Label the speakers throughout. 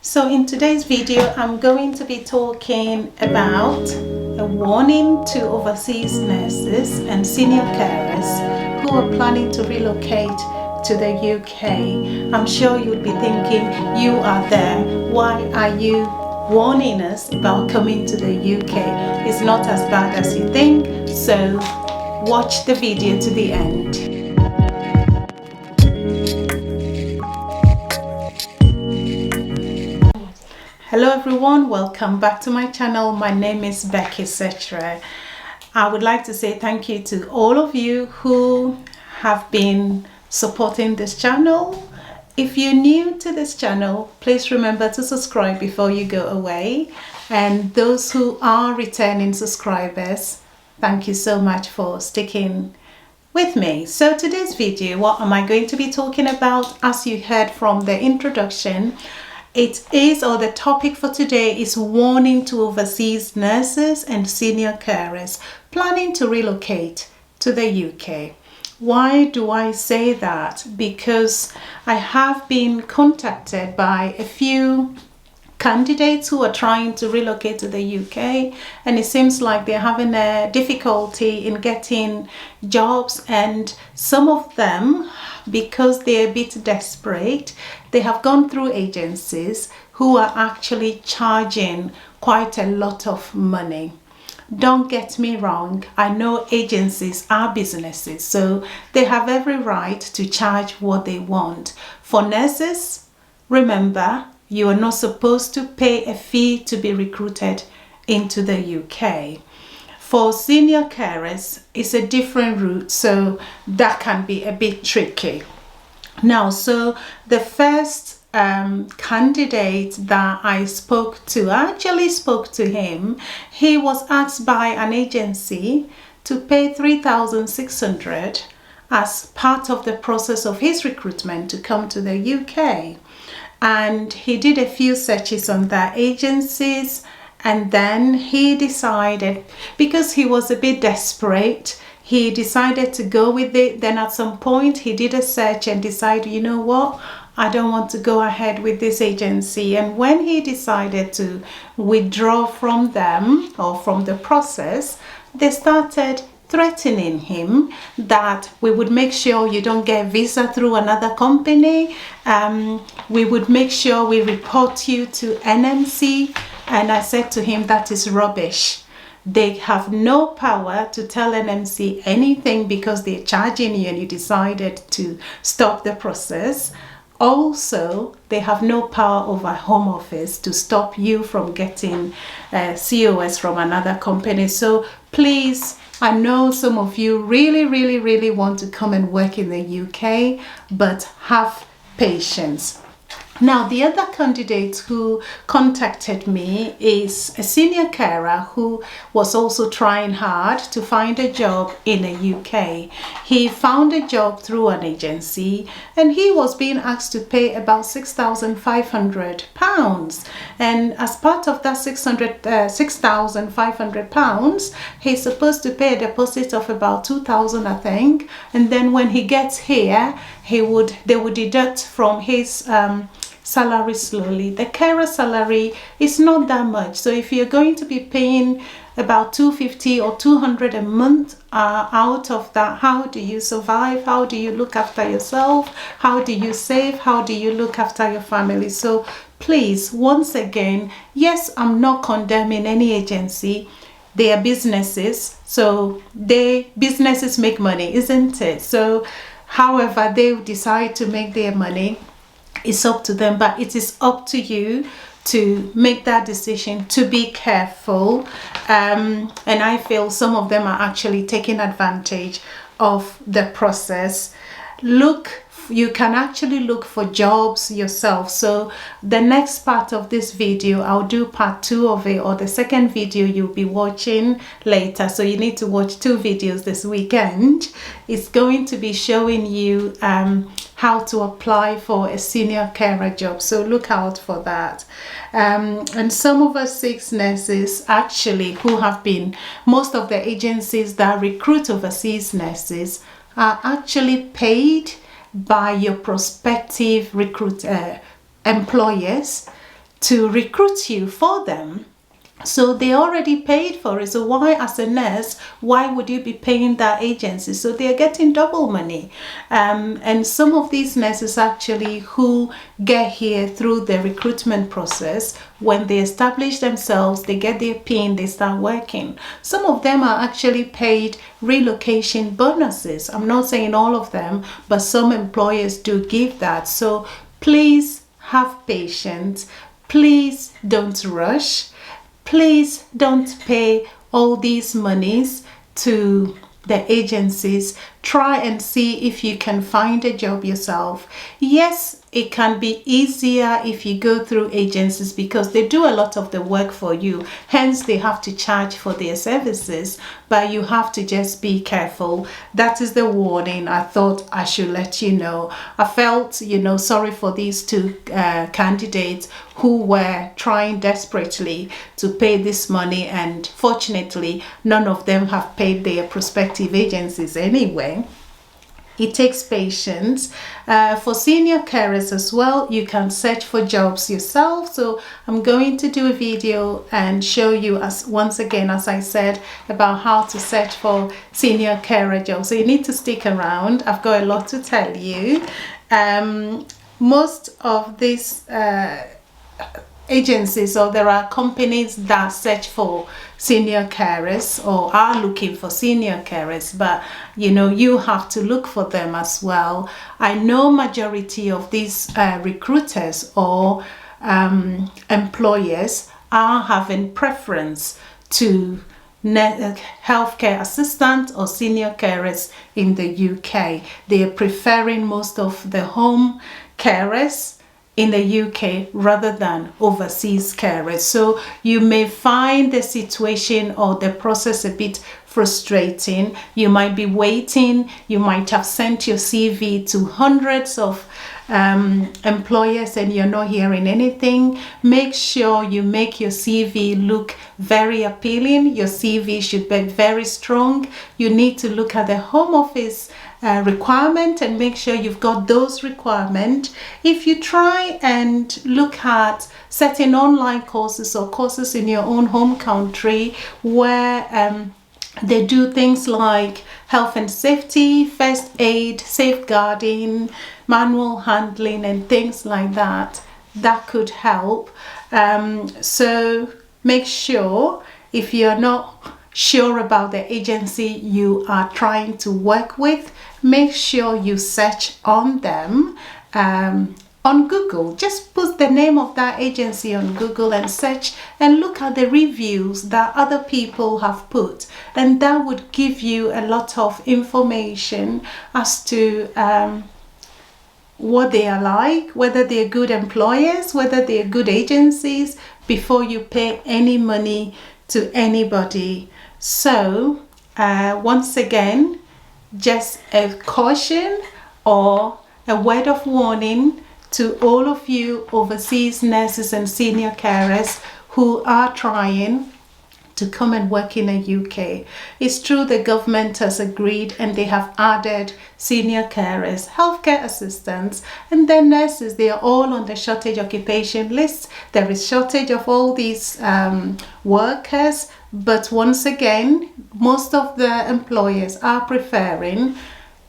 Speaker 1: So in today's video, I'm going to be talking about a warning to overseas nurses and senior carers who are planning to relocate to the UK. I'm sure you'll be thinking, you are there. Why are you warning us about coming to the UK? It's not as bad as you think, so watch the video to the end. Hello everyone, welcome back to my channel. My name is Becky Setre. I would like to say thank you to all of you who have been supporting this channel. If you're new to this channel, please remember to subscribe before you go away. And those who are returning subscribers, thank you so much for sticking with me. So today's video, what am I going to be talking about? As you heard from the introduction, the topic for today is warning to overseas nurses and senior carers planning to relocate to the UK. Why do I say that? Because I have been contacted by a few candidates who are trying to relocate to the UK, and it seems like they're having a difficulty in getting jobs, and some of them, because they're a bit desperate, they have gone through agencies who are actually charging quite a lot of money. Don't get me wrong, I know agencies are businesses, so they have every right to charge what they want. For nurses, remember, you are not supposed to pay a fee to be recruited into the UK. For senior carers, it's a different route, so that can be a bit tricky. Now, so the first candidate that I spoke to, I actually spoke to him. He was asked by an agency to pay $3,600 as part of the process of his recruitment to come to the UK. And he did a few searches on their agencies, and then he decided, because he was a bit desperate, he decided to go with it. Then at some point he did a search and decided, you know what, I don't want to go ahead with this agency. And when he decided to withdraw from them or from the process, they started threatening him that we would make sure you don't get a visa through another company. We would make sure we report you to NMC. And I said to him, that is rubbish. They have no power to tell NMC anything because they're charging you and you decided to stop the process. Also, they have no power over Home Office to stop you from getting COS from another company. So please, I know some of you really want to come and work in the UK, but have patience. Now, the other candidate who contacted me is a senior carer who was also trying hard to find a job in the UK. He found a job through an agency and he was being asked to pay about £6,500. And as part of that £6,500, he's supposed to pay a deposit of about £2,000, I think. And then when he gets here, they would deduct from his salary slowly. The carer salary is not that much, so if you're going to be paying about $250 or $200 a month out of that, how do you survive? How do you look after yourself? How do you save? How do you look after your family? So please, once again, yes, I'm not condemning any agency. They are businesses, so businesses make money, isn't it? So however they decide to make their money, it's up to them, but it is up to you to make that decision, to be careful. And I feel some of them are actually taking advantage of the process. You can actually look for jobs yourself. So the next part of this video, I'll do part 2 of it, or the second video you'll be watching later. So you need to watch 2 videos this weekend. It's going to be showing you how to apply for a senior carer job. So look out for that. And some of us six nurses actually who have been, most of the agencies that recruit overseas nurses are actually paid by your prospective employers to recruit you for them. So they already paid for it. So why, as a nurse, why would you be paying that agency? So they're getting double money. And some of these nurses actually who get here through the recruitment process, when they establish themselves, they get their PIN, they start working. Some of them are actually paid relocation bonuses. I'm not saying all of them, but some employers do give that. So please have patience. Please don't rush. Please don't pay all these monies to the agencies. Try and see if you can find a job yourself. Yes, it can be easier if you go through agencies because they do a lot of the work for you. Hence, they have to charge for their services, but you have to just be careful. That is the warning I thought I should let you know. I felt, sorry for these two candidates who were trying desperately to pay this money, and fortunately, none of them have paid their prospective agencies anyway. It takes patience. For senior carers as well, you can search for jobs yourself. So I'm going to do a video and show you, once again, as I said, about how to search for senior carer jobs. So you need to stick around. I've got a lot to tell you. Most of these agencies, or there are companies that search for senior carers or are looking for senior carers, but you have to look for them as well. I know majority of these recruiters or employers are having preference to healthcare assistant or senior carers in the UK. They are preferring most of the home carers in the UK rather than overseas carers. So you may find the situation or the process a bit frustrating. You might be waiting. You might have sent your CV to hundreds of employers and you're not hearing anything. Make sure you make your CV look very appealing. Your CV should be very strong. You need to look at the Home Office requirement and make sure you've got those requirements. If you try and look at certain online courses or courses in your own home country where they do things like health and safety, first aid, safeguarding, manual handling and things like that, that could help. So make sure, if you're not sure about the agency you are trying to work with, make sure you search on them on Google. Just put the name of that agency on Google and search and look at the reviews that other people have put, and that would give you a lot of information as to what they are like, whether they're good employers, whether they're good agencies, before you pay any money to anybody. So once again, just a caution or a word of warning to all of you overseas nurses and senior carers who are trying to come and work in the UK. It's true the government has agreed and they have added senior carers, healthcare assistants, and then nurses. They are all on the shortage occupation list. There is shortage of all these workers, but once again, most of the employers are preferring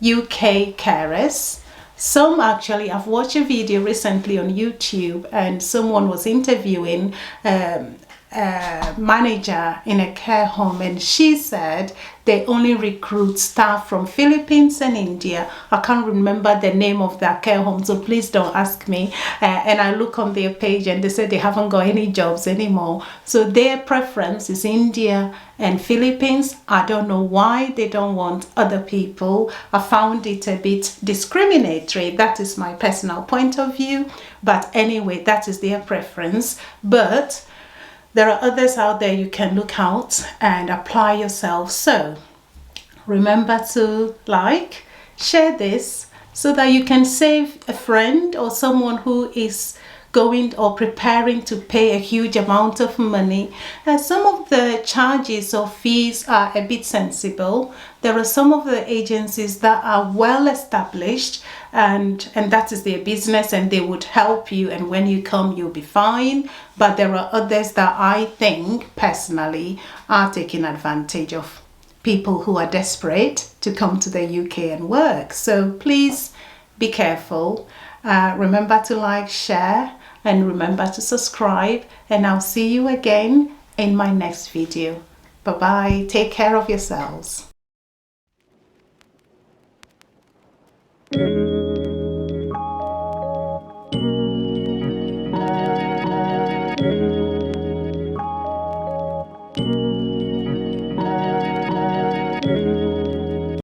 Speaker 1: UK carers. Some actually, I've watched a video recently on YouTube and someone was interviewing manager in a care home, and she said they only recruit staff from Philippines and India. I can't remember the name of that care home, so please don't ask me. And I look on their page and they said they haven't got any jobs anymore. So their preference is India and Philippines. I don't know why they don't want other people. I found it a bit discriminatory. That is my personal point of view. But anyway, that is their preference. But there are others out there you can look out and apply yourself. So remember to share this so that you can save a friend or someone who is going or preparing to pay a huge amount of money. Some of the charges or fees are a bit sensible. There are some of the agencies that are well established, and that is their business, and they would help you, and when you come you'll be fine. But there are others that I think personally are taking advantage of people who are desperate to come to the UK and work. So please be careful. Remember to like, share, and remember to subscribe, and I'll see you again in my next video. Bye bye. Take care of yourselves.